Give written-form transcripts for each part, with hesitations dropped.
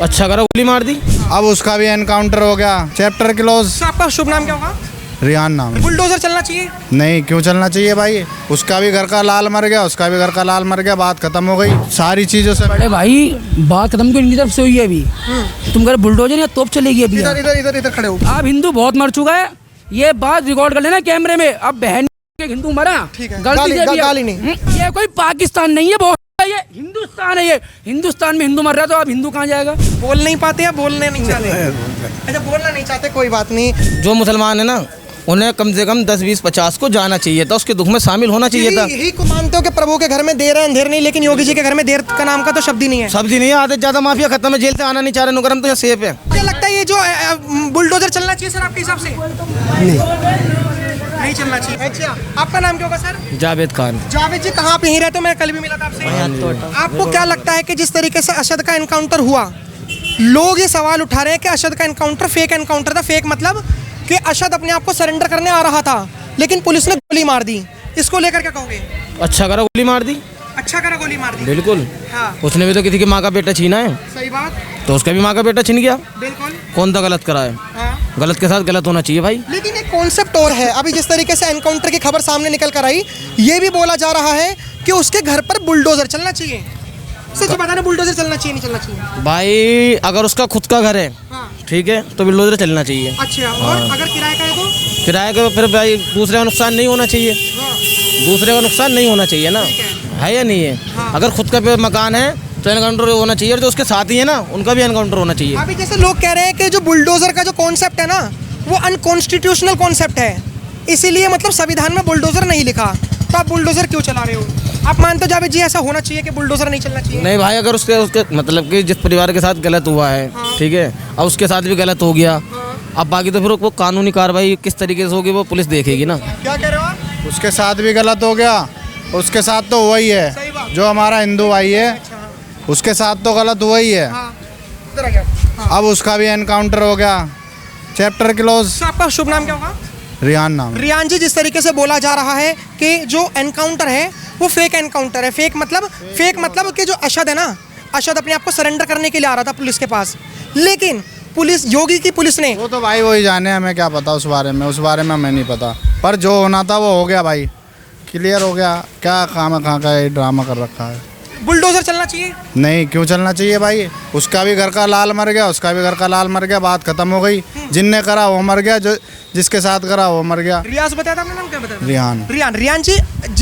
अच्छा करा, गोली मार दी। अब उसका भी एनकाउंटर हो गया, चैप्टर क्लोज। आपका शुभ नाम क्या होगा? रियान नाम। बुलडोजर चलना चाहिए? नहीं, क्यों चलना चाहिए भाई? उसका भी घर का लाल मर गया, उसका भी घर का लाल मर गया, बात खत्म हो गई सारी चीजों से। अरे भाई बात खत्म क्यों इनकी तरफ से हुई है अभी? तुम कह बुलडोजर या तोप चलेगी अभी? इधर इधर इधर इधर खड़े हो। अब हिंदू बहुत मर चुका है, ये बात रिकॉर्ड कर लेना कैमरे में। अब बहन के हिंदू मरा, ठीक है, गलती से भी गाली नहीं। ये कोई पाकिस्तान नहीं है, बहुत ये हिंदुस्तान है। ये हिंदुस्तान में हिंदू मर रहा है तो अब हिंदू कहाँ जाएगा? बोल नहीं पाते या बोलने नहीं चाहते? अच्छा, बोलना नहीं चाहते, कोई बात नहीं। जो मुसलमान है ना, उन्हें कम से कम 10, 20, 50 को जाना चाहिए था, उसके दुख में शामिल होना चाहिए था। यही को मानते हो कि प्रभु के घर में देर है अंधेर नहीं, लेकिन योगी जी के घर में देर का नाम का तो शब्द ही नहीं है। शब्द ही नहीं है, आधे ज्यादा माफिया खत्म है, जेल से आना नहीं चाह रहे, नुकरम तो सेफ है। क्या लगता है ये जो बुलडोजर चलना चाहिए सर आपके हिसाब से? नहीं चलना चाहिए। अच्छा, आपका नाम क्या होगा सर? जावेद खान। जावेद जी, कहाँ पे ही रहते हो? मैं कल भी मिला था आपसे। आपको क्या लगता है कि जिस तरीके से अशद का एनकाउंटर हुआ, लोग ये सवाल उठा रहे हैं कि अशद का एनकाउंटर फेक एनकाउंटर था। फेक मतलब कि अशद अपने आप को सरेंडर करने आ रहा था, लेकिन पुलिस ने गोली मार दी। इसको लेकर क्या कहोगे? अच्छा करा, गोली मार दी। अच्छा करा, गोली मार दी। बिल्कुल। हाँ, उसने भी तो किसी की माँ का बेटा छीना है, सही बात। तो उसका भी माँ का बेटा छीन गया। बिल्कुल। कौन सा गलत करा है? हाँ। गलत के साथ गलत होना चाहिए भाई। लेकिन एक कॉन्सेप्ट और है, अभी जिस तरीके से एनकाउंटर की खबर सामने निकल कर आई, ये भी बोला जा रहा है कि उसके घर पर बुलडोजर चलना चाहिए। सच बताना, बुलडोजर चलना चाहिए नहीं चलना चाहिए? भाई अगर उसका खुद का घर है, हाँ। ठीक है, तो बुलडोजर चलना चाहिए। अच्छा, और अगर किराए का है तो? किराए का फिर भाई दूसरे का नुकसान नहीं होना चाहिए। हाँ। दूसरे का नुकसान नहीं होना चाहिए ना, है या नहीं है? हाँ। अगर खुद का मकान है तो एनकाउंटर होना चाहिए, और जो उसके साथ ही है ना, उनका भी एनकाउंटर होना चाहिए। अभी जैसे लोग कह रहे हैं कि जो बुलडोजर का जो कॉन्सेप्ट है ना, वो अनकॉन्स्टिट्यूशनल कॉन्सेप्ट है, इसीलिए मतलब संविधान में बुलडोजर नहीं लिखा, तो आप बुलडोजर क्यों चला रहे हो? आप मानते हो जावेद जी ऐसा होना चाहिए कि बुलडोजर नहीं चलना चाहिए? नहीं भाई, अगर उसके मतलब कि जिस परिवार के साथ गलत हुआ है, हाँ। ठीक है, अब उसके साथ भी गलत हो गया, हाँ। अब बाकी तो फिर वो कानूनी कार्रवाई किस तरीके से होगी वो पुलिस देखेगी ना। क्या कह रहे हो आप? उसके साथ भी गलत हो गया, उसके साथ तो हुआ ही है। सही बात। जो हमारा हिंदू भाई है, अच्छा, हाँ। उसके साथ तो गलत हुआ ही है। हाँ। इधर आ गया। हाँ। अब उसका भी एनकाउंटर हो गया, चैप्टर क्लोज। तो आपका शुभ नाम क्या होगा? रियान नाम। रियान जी, जिस तरीके से बोला जा रहा है कि जो एनकाउंटर है वो फेक एनकाउंटर है। फेक मतलब कि जो अशद है ना, अशद अपने आप को सरेंडर करने के लिए आ रहा था पुलिस के पास, लेकिन पुलिस, योगी की पुलिस ने। वो तो भाई वही जाने, हमें क्या पता उस बारे में हमें नहीं पता, पर जो होना था वो हो गया भाई, क्लियर हो गया। क्या काम कहाँ का ये ड्रामा कर रखा है? बुलडोजर चलना चाहिए? नहीं, क्यों चलना चाहिए भाई? उसका भी घर का लाल मर गया, उसका भी घर का लाल मर गया, बात खत्म हो गई। जिनने करा वो मर गया, जो जिसके साथ करा वो मर गया। रियाज बताया था आपने, नाम क्या बताया था? रियान। रियान जी,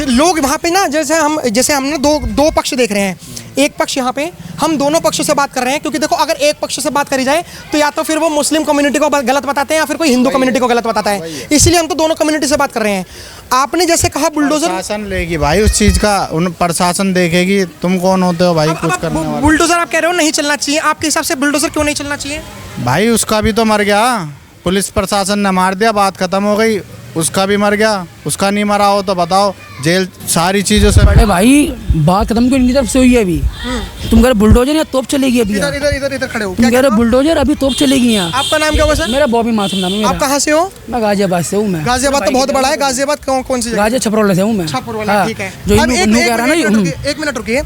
लोग वहाँ पे ना, जैसे हमने दो पक्ष देख रहे हैं। एक पक्ष यहाँ पे हम दोनों पक्षों से बात कर रहे हैं, क्योंकि देखो अगर एक पक्ष से बात करी जाए तो या तो फिर वो मुस्लिम कम्युनिटी को गलत बताते हैं या फिर कोई हिंदू कम्युनिटी को गलत बताता है, इसलिए हम तो दोनों कम्युनिटी से बात कर रहे हैं। आपने जैसे कहा बुलडोजर, प्रशासन लेगी भाई उस चीज का, उन प्रशासन देखेगी। तुम कौन होते हो भाई कुछ करने वाले? बुलडोजर आप कह रहे हो नहीं चलना चाहिए, आपके हिसाब से बुलडोजर क्यों नहीं चलना चाहिए? भाई उसका भी तो मर गया, पुलिस प्रशासन ने मार दिया, बात खत्म हो गई। उसका भी मर गया, उसका नहीं मरा हो तो बताओ, जेल सारी चीजों से। अरे भाई बात खत्म क्यों इनकी तरफ से हुई है अभी? तुम कह रहे बुलडोजर या तोप चलेगी अभी? इधर इधर इधर इधर खड़े हो। तुम कह रहे बुलडोजर अभी तोप चलेगी यहाँ? आपका नाम क्या होगा सर? मेरा बॉबी मासूम नाम है। आप कहाँ से हो? मैं गाजियाबाद से हूँ। मैं गाजियाबाद तो बहुत बड़ा है। गाजियाबाद कौन सी जगह? गाजिया छपरौला से हूँ मैं। छपरौला, हाँ, ठीक है। जो अब हिंदू कह रहा ना, एक मिनट रुकिए।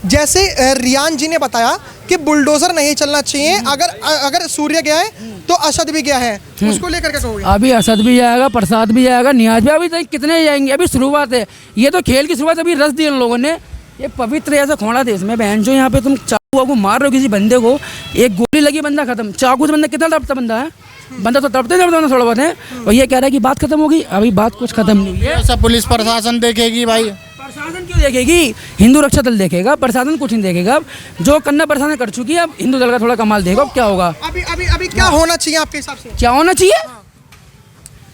जैसे रियान जी ने बताया कि बुलडोजर नहीं चलना चाहिए, अगर सूर्य गया है तो अशद भी गया है, उसको लेकर के कहोगे? अभी असद भी जाएगा, प्रसाद भी जाएगा, नियाज भी। अभी तक कितने जाएंगे? अभी शुरुआत है, ये तो खेल की शुरुआत अभी रस दी इन लोगों ने। ये पवित्र ऐसा खोड़ा देश में बहन जो यहाँ पे तुम चाकू को मार रहे हो किसी बंदे को, एक गोली लगी बंदा खत्म। चाकू से बंदा कितना तड़पता बंदा है? बंदा तो तड़पते थोड़ा बहुत है। और ये कह रहा है कि बात खत्म होगी, अभी बात कुछ खत्म नहीं हुई है। ऐसा पुलिस प्रशासन देखेगी भाई? प्रशासन क्यों देखेगी? हिंदू रक्षा दल देखेगा, प्रशासन कुछ नहीं देखेगा। जो करना प्रशासन कर चुकी है, अब हिंदू दल का थोड़ा कमाल देखो क्या होगा। अभी क्या होना चाहिए आपके हिसाब से? क्या होना चाहिए?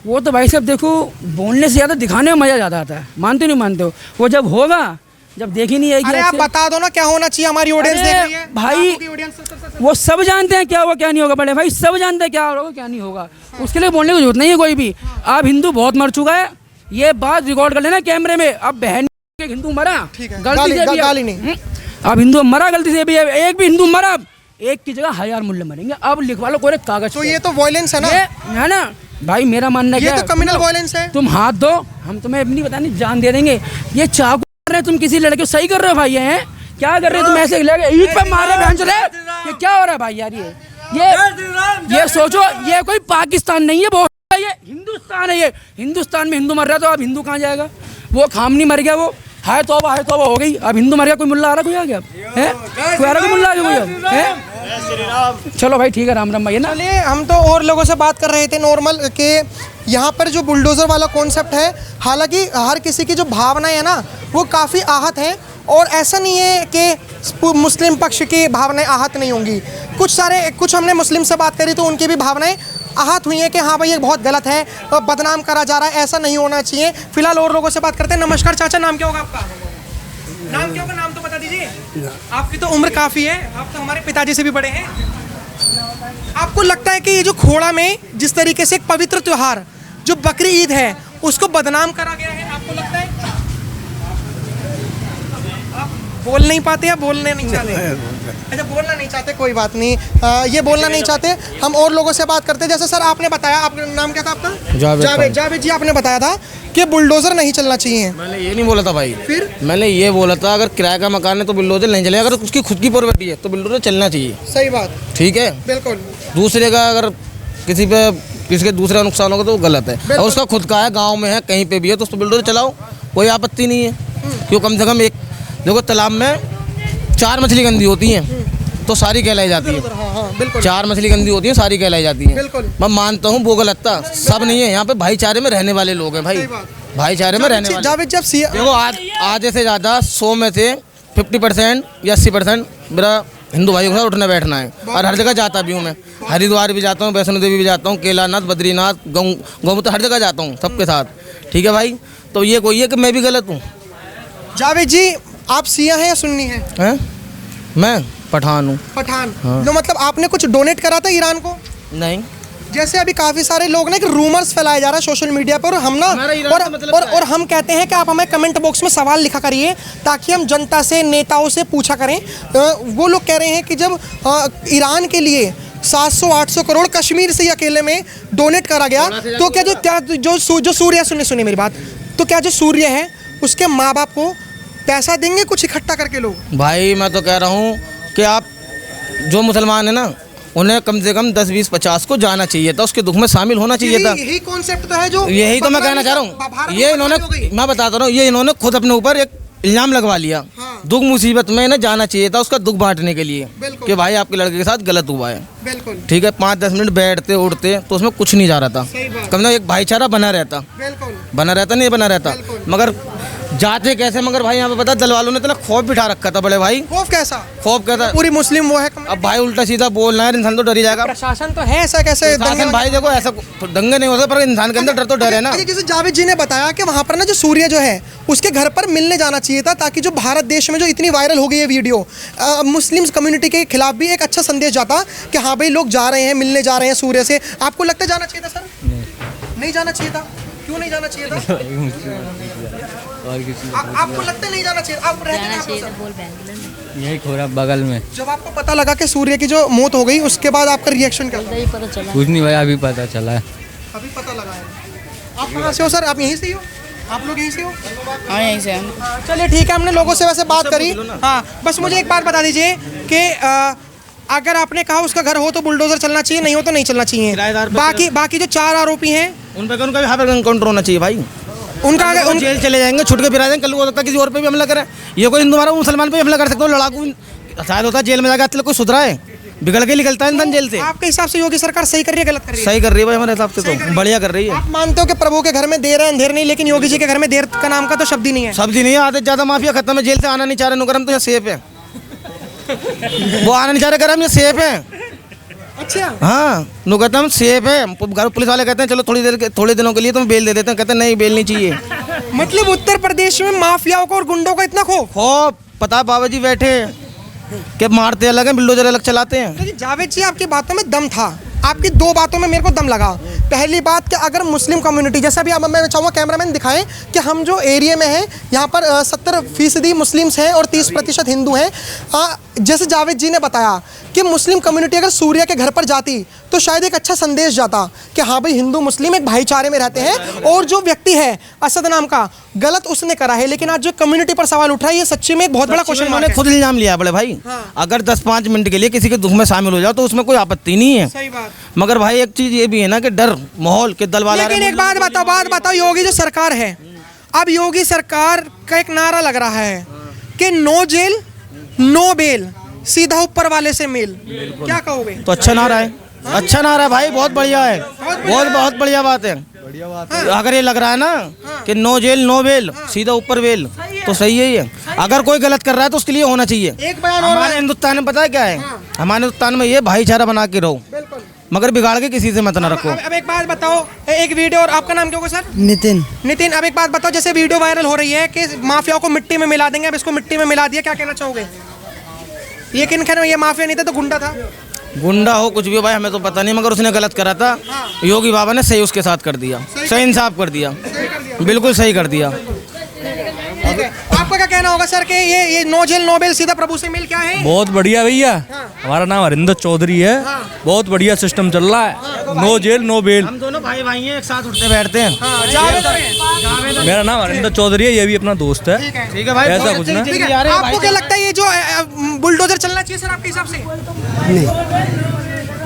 वो तो भाई साहब देखो, बोलने से ज़्यादा दिखाने में मज़ा ज़्यादा आता है। मानते नहीं मानते हो? वो जब होगा, जब देखी नहीं आएगी। अरे आप बता दो ना क्या होना चाहिए, हमारी ऑडियंस देख रही है भाई। वो सब जानते हैं क्या होगा क्या नहीं होगा, बड़े भाई सब जानते हैं क्या होगा क्या नहीं होगा। उसके लिए बोलने की जरूरत नहीं है कोई भी। अब हिंदू बहुत मर चुका है, ये बात रिकॉर्ड कर लेना कैमरे में। अब बहन के हिंदू मरा, गलती से भी गाली नहीं। अब हिंदू मरा गलती से भी, एक भी हिंदू मरा, एक की जगह 1000 मूल्य मरेंगे। अब लिखवा लो कोई कागज। तो ये तो वायलेंस है ना? है ना भाई, मेरा मानना ये तो कम्युनल वायलेंस है। तुम हाथ दो, हम तुम्हें नहीं बतानी जान दे देंगे। ये चाकू कर रहे हैं तुम किसी लड़के को, सही कर रहे हो भाई। ये क्या कर रहे हो तुम ऐसे लेके ईद पे मार रहे बहन चले, ये क्या हो रहा है भाई यार? ये सोचो, ये कोई पाकिस्तान नहीं है, बहुत ये हिंदुस्तान है। ये हिंदुस्तान में हिंदू मर रहा है तो अब हिंदू कहाँ जाएगा? वो खामनी मर गया, वो है तौबा हो गई। अब हिंदू मर गया, कोई मुल्ला आ रहा, कोई आ गया है? कोई आ रहा, कोई मुल्ला आ गया, कोई है? चलो भाई ठीक है, राम राम भाई ना। चलिए, हम तो और लोगों से बात कर रहे थे नॉर्मल कि यहाँ पर जो बुलडोज़र वाला कॉन्सेप्ट है, हालांकि हर किसी की जो भावनाएं है ना वो काफ़ी आहत हैं, और ऐसा नहीं है कि मुस्लिम पक्ष की भावनाएं आहत नहीं होंगी। कुछ हमने मुस्लिम से बात करी तो उनकी भी भावनाएं आहत हुई है कि हाँ भाई ये बहुत गलत है, बदनाम करा जा रहा है, ऐसा नहीं होना चाहिए। फिलहाल और लोगों से बात करते हैं। नमस्कार चाचा, नाम क्या होगा आपका? नाम क्या होगा, नाम तो बता दीजिए। आपकी तो उम्र काफ़ी है, आप तो हमारे पिताजी से भी बड़े हैं। आपको लगता है कि ये जो खोड़ा में जिस तरीके से एक पवित्र त्यौहार जो बकरी ईद है उसको बदनाम करा गया है, आपको लगता है? आप बोल नहीं पाते या बोलने नहीं चाहते? अच्छा, बोलना नहीं चाहते, कोई बात नहीं। ये बोलना नहीं चाहते। हम और लोगों से बात करते हैं। जैसे सर आपने बताया, आपका नाम क्या था आपका? जावेद जी, आपने बताया था कि बुलडोजर नहीं चलना चाहिए। मैंने ये नहीं बोला था भाई, फिर मैंने ये बोला था अगर किराए का मकान है तो बुलडोजर नहीं चलेगा, अगर उसकी खुद की प्रॉपर्टी है तो बुलडोजर चलना चाहिए। सही बात, ठीक है। बिल्कुल। दूसरे का अगर किसी के दूसरे का नुकसान होगा तो वो गलत है। और उसका खुद का है, गांव में है, कहीं पे भी है तो उसको बुलडोजर चलाओ, कोई आपत्ति नहीं है। क्यों? कम से कम एक देखो, तालाब में 4 मछली गंदी होती हैं तो सारी कहलाई जाती है। बिल्कुल। 4 मछली गंदी होती है, सारी कहलाई जाती है। बिल्कुल। मैं मानता हूँ वो गलत था, सब नहीं है। यहाँ पे भाईचारे में रहने वाले लोग हैं भाई, भाईचारे में रहने वाले। जावेद जब देखो आधे से ज़्यादा 100 में से 50% या 80% मेरा हिंदू भाइयों के साथ उठना बैठना है, और हर जगह जाता भी हूँ मैं। हरिद्वार भी जाता हूँ, वैष्णो देवी भी जाता हूँ, केदारनाथ, बद्रीनाथ, गौमूत्र, हर जगह जाता हूँ सबके साथ। ठीक है भाई, तो ये कोई है कि मैं भी गलत हूँ? जावेद जी, आप सिया हैं या सुन्नी हैं? मैं पठान हूँ। पठान। तो मतलब आपने कुछ डोनेट करा था ईरान को? नहीं। जैसे अभी काफी सारे लोग ना कि रूमर्स फैलाया जा रहा है सोशल मीडिया पर, हम ना और हम कहते हैं कि आप हमें कमेंट बॉक्स में सवाल लिखा करिए ताकि हम जनता से, नेताओं से पूछा करें। वो लोग कह रहे हैं कि जब ईरान के लिए 700-800 करोड़ कश्मीर से अकेले में डोनेट करा गया, तो क्या जो सूर्य, सुनिए मेरी बात, तो क्या जो सूर्य है उसके माँ बाप को पैसा देंगे कुछ इकट्ठा करके लोग? भाई मैं तो कह रहा हूँ कि आप जो मुसलमान है ना, उन्हें कम से कम 10, 20, 50 को जाना चाहिए था, उसके दुख में शामिल होना चाहिए था। यही कॉन्सेप्ट तो है जो, यही तो मैं कहना चाह रहा हूँ। ये इन्होंने, मैं बताता रहा हूँ, ये इन्होंने खुद अपने ऊपर एक इल्जाम लगवा लिया। हाँ। दुख मुसीबत में इन्हें जाना चाहिए था, उसका दुख बांटने के लिए कि भाई आपके लड़के के साथ गलत हुआ है। बिल्कुल। ठीक है, 5-10 मिनट बैठते उठते तो उसमें कुछ नहीं जा रहा था, कम से कम एक भाईचारा बना रहता। बना रहता, नहीं बना रहता, मगर जाते कैसे? मगर भाई यहाँ पे पता, दल वालों ने इतना खौफ बिठा रखा था बड़े भाई। खौफ कैसा? खौफ कैसा? पूरी मुस्लिम वो है। अब भाई उल्टा सीधा बोलना है, इंसान तो डर ही जाएगा। प्रशासन तो है, ऐसा कैसे प्रशासन भाई देखो, ऐसा दंगे नहीं होते, पर इंसान के अंदर डर तो डर है ना। जैसे जावेद जी ने बताया कि वहाँ पर ना जो सूर्य जो है उसके घर पर मिलने जाना चाहिए था, ताकि जो भारत देश में जो इतनी वायरल हो गई है वीडियो, मुस्लिम कम्युनिटी के खिलाफ भी एक अच्छा संदेश जाता कि हाँ भाई लोग जा रहे हैं, मिलने जा रहे हैं सूर्य से। आपको लगता है जाना चाहिए था सर? नहीं जाना चाहिए था। क्यों नहीं जाना चाहिए था? आपको लगता है नहीं जाना चाहिए? आप रहते कहाँ पर सर? यही खोरा बगल में। जब आपको पता लगा कि सूर्य की जो मौत हो गई, उसके बाद आपका रिएक्शन क्या था? कुछ नहीं भाई, अभी पता चला है। अभी पता लगा है। आप कहाँ से हो सर? आप यहीं से ही हो? आप लोग यहीं से हो? हाँ, यहीं से हम। चलिए ठीक है, हमने लोगों से वैसे बात करी। हाँ, बस मुझे एक बात बता दीजिए कि अगर आपने कहा उसका घर हो तो बुलडोजर चलना चाहिए, नहीं हो तो नहीं चलना चाहिए। बाकी जो 4 आरोपी हैं उन पर उनका भी हाथ काउंटर होना चाहिए भाई। उनका अगर जेल चले जाएंगे, छुट के फिर आ जाएंगे, कल हो सकता है किसी और पे भी हमला करे। ये कोई हिंदू मारा मुसलमान पे हमला कर सकते हो, लड़ाकू शायद होता है जेल में जाकर कोई सुधरा है, बिगड़ के निकलता है इंसान जेल से। आपके हिसाब से योगी सरकार सही कर रही है, गलत कर रही है? सही कर रही है भाई, हमारे हिसाब से तो बढ़िया कर रही है। आप मानते हो कि प्रभु के घर में देर है अंधेर नहीं, लेकिन योगी जी के घर में देर का नाम का तो शब्द ही नहीं है? शब्द ही नहीं है। आधे ज्यादा माफिया खत्म है, जेल से आना नहीं चाह रहे, नुकरम तो यहाँ सेफ है। वो आना नहीं चाह रहे, गरम ये सेफ है। अच्छा। हाँ, नो कहते हम सेफ है। घर पुलिस वाले कहते हैं चलो थोड़े दिनों के लिए तुम बेल दे देते हैं, कहते हैं नहीं बेल नहीं चाहिए। मतलब उत्तर प्रदेश में माफियाओं को और गुंडों का इतना खौफ? पता बाबा जी बैठे कि मारते अलग हैं, बिल्डोजर अलग चलाते हैं। लेकिन जावेद जी, आपकी बातों में दम था। आपकी 2 बातों में मेरे को दम लगा पहली बात कि अगर मुस्लिम कम्युनिटी, जैसा भी अब मैं चाहूँगा कैमरामैन दिखाएं कि हम जो एरिया में हैं यहाँ पर 70% मुस्लिम्स हैं और 30% हिंदू हैं। जैसे जावेद जी ने बताया कि मुस्लिम कम्युनिटी अगर सूर्या के घर पर जाती तो शायद एक अच्छा संदेश जाता कि हाँ भाई हिंदू मुस्लिम एक भाईचारे में रहते हैं। और जो व्यक्ति है असद नाम का, गलत उसने करा है, लेकिन आज जो कम्युनिटी पर सवाल उठ रहा है ये सच्ची में एक बहुत बड़ा क्वेश्चन मार्क उन्होंने है। खुद इल्जाम लिया बड़े भाई। हाँ। अगर 10-5 मिनट के लिए किसी के दुख में शामिल हो जाओ तो उसमें कोई आपत्ति नहीं है। सही बात। मगर भाई एक चीज ये भी है ना कि डर माहौल के दल वाला। लेकिन एक बात बताओ, योगी जो सरकार है, अब योगी सरकार का एक नारा लग रहा है कि नो जेल नो बेल, सीधा ऊपर वाले से मेल। क्या कहोगे? तो अच्छा नारा है, अच्छा नारा है भाई, बहुत बढ़िया है, बहुत बढ़िया बात है। अगर ये लग रहा है ना कि नो जेल नो बेल, सीधा ऊपर बेल, तो सही है ये। अगर कोई गलत कर रहा है तो उसके लिए होना चाहिए। एक बयान और हमारे हिंदुस्तान में पता है क्या है, हमारे हिंदुस्तान में ये भाईचारा बना के रहो, मगर बिगाड़ के किसी से मत ना रखो। अब एक बात बताओ, एक वीडियो, और आपका नाम क्या होगा सर? नितिन, अब एक बात बताओ, जैसे वीडियो वायरल हो रही है कि माफिया को मिट्टी में मिला देंगे, अब इसको मिट्टी में मिला दिया, क्या कहना चाहोगे? लेकिन खैर ये माफिया नहीं था तो गुंडा था। गुंडा हो कुछ भी हो भाई हमें तो पता नहीं, मगर उसने गलत करा था। योगी बाबा ने सही उसके साथ कर दिया, सही इंसाफ कर दिया, बिल्कुल सही कर दिया। ठीक है, आपका क्या कहना होगा सर कि ये नो जेल नो बेल सीधा प्रभु से मिल क्या है? बहुत बढ़िया भैया। हमारा नाम हरिंदर चौधरी है। बहुत बढ़िया सिस्टम चल रहा है, नो जेल नो बेल। हम दोनों भाई हैं, एक साथ उठते बैठते हैं। मेरा नाम हरिंदर चौधरी है, ये भी अपना दोस्त है। ठीक है भाई, ऐसा कुछ ना। ठीक है, आपको क्या लगता है ये जो बुलडोजर चलना चाहिए सर आपके हिसाब से?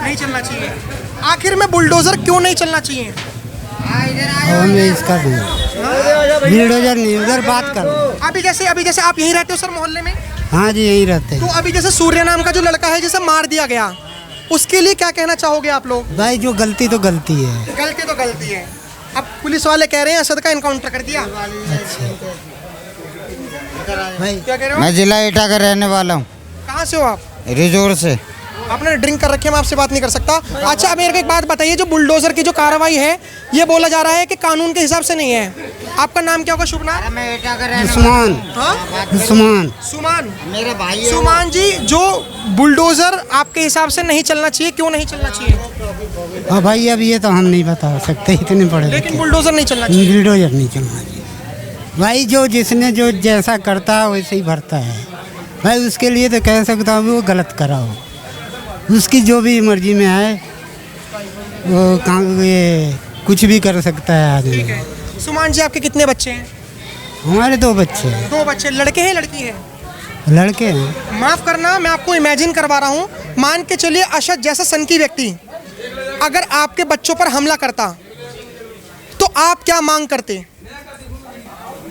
नहीं चलना चाहिए। आखिर में बुलडोजर क्यों नहीं चलना चाहिए? इसका बुलडोजर नहीं, उधर बात करो। अभी जैसे आप यहीं रहते हो सर मोहल्ले में? हाँ जी यहीं रहते तो हैं। अभी जैसे सूर्य नाम का जो लड़का है जिसे मार दिया गया, उसके लिए क्या कहना चाहोगे आप लोग? भाई जो गलती तो गलती है। गलती तो गलती है। अब पुलिस वाले कह रहे हैं असद का इनकाउंटर कर दिया। भाई क्या कह रहे हो? मैं जिला एटा का रहने वाला हूँ। कहाँ से हो आप? रिजोर से। आपने ड्रिंक कर रखी है, मैं आपसे बात नहीं कर सकता। अच्छा, अब मेरे को एक बात बताइए, जो बुलडोजर की जो कार्रवाई है ये बोला जा रहा है कि कानून के हिसाब से नहीं है। आपका नाम क्या होगा? शुभ नाम? उस्मान। हाँ? सुमान। मेरे भाई सुमान जी, जो बुलडोजर आपके हिसाब से नहीं चलना चाहिए, क्यों नहीं चलना चाहिए? हाँ भाई अब ये तो हम नहीं बता सकते, इतने बड़े। लेकिन बुलडोजर नहीं चलना चाहिए। बुलडोजर नहीं चलना चाहिए भाई। जो जिसने जो जैसा करता है वैसे ही भरता है भाई। उसके लिए तो कह सकता हूँ वो गलत करा हो, उसकी जो भी मर्जी में आए वो काम, ये कुछ भी कर सकता है आदमी। सुमान जी, आपके कितने बच्चे हैं? हमारे 2 बच्चे हैं। 2 बच्चे, लड़के हैं लड़की है? लड़के हैं। माफ करना, मैं आपको इमेजिन करवा रहा हूँ। मान के चलिए असद जैसा सनकी व्यक्ति अगर आपके बच्चों पर हमला करता तो आप क्या मांग करते?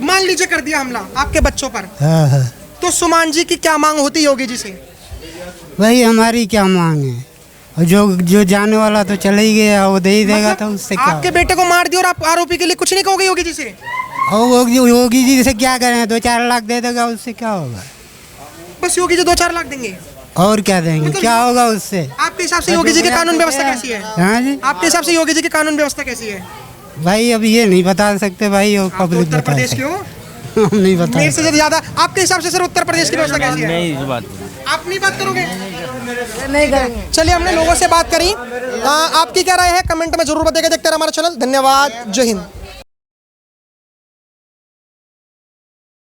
मान लीजिए कर दिया हमला आपके बच्चों पर, हाँ। तो सुमान जी की क्या मांग होती योगी जी से? भाई हमारी क्या मांग है, और जो जाने वाला तो चले ही गया, वो दे ही देगा, तो उससे क्या? आपके बेटे को मार दिया और आप आरोपी के लिए कुछ नहीं कहोगे योगी जी से? और वो योगी जी से क्या करें, 2-4 लाख दे देगा, उससे क्या होगा? बस योगी जी 2-4 लाख देंगे और क्या देंगे, क्या होगा उससे? आपके हिसाब से योगी जी की कानून व्यवस्था कैसी है? हाँ जी, आपके हिसाब से योगी जी की कानून व्यवस्था कैसी है? भाई अब ये नहीं बता सकते भाई, वो आप तो पब्लिक उत्तर बता प्रदेश के सकते। हो, हम नहीं बता मेरे से ज्यादा। आपके हिसाब से सर उत्तर प्रदेश की व्यवस्था कैसी है? नहीं बात, आप नहीं बात करोगे? नहीं करेंगे। चलिए, हमने लोगों से बात करी। आपकी क्या राय है कमेंट में जरूर बताइएगा। देखते रहिए हमारा चैनल। धन्यवाद, जय हिंद।